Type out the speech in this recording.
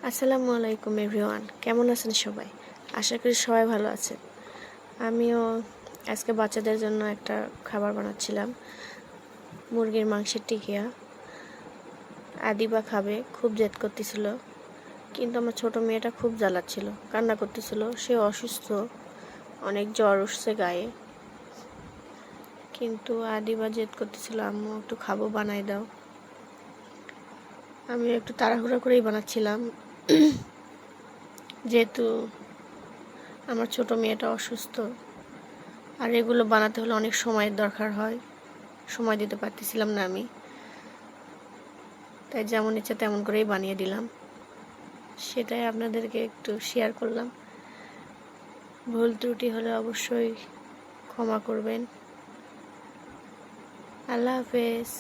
আসসালামু আলাইকুম এভরিওয়ান, কেমন আছেন সবাই? আশা করি সবাই ভালো আছেন। আমিও আজকে বাচ্চাদের জন্য একটা খাবার বানাচ্ছিলাম, মুরগির মাংসের টিকিয়া। আদিবা খাবে, খুব জেদ করতেছিল, কিন্তু আমার ছোট মেয়েটা খুব জ্বালাচ্ছিল, কান্না করতেছিল। সে অসুস্থ, অনেক জ্বর উঠছে গায়ে, কিন্তু আদিবা জেদ করতেছিল, আম্মু একটু খাবো, বানাই দাও। আমি একটু তাড়াহুড়া করেই বানাচ্ছিলাম, যেহেতু আমার ছোট মেয়েটা অসুস্থ, আর এগুলো বানাতে হলে অনেক সময়ের দরকার হয়, সময় দিতে পারতেছিলাম না আমি, তাই যেমন ইচ্ছা তেমন করেই বানিয়ে দিলাম। সেটাই আপনাদেরকে একটু শেয়ার করলাম। ভুল ত্রুটি হলে অবশ্যই ক্ষমা করবেন। আল্লাহ হাফেজ।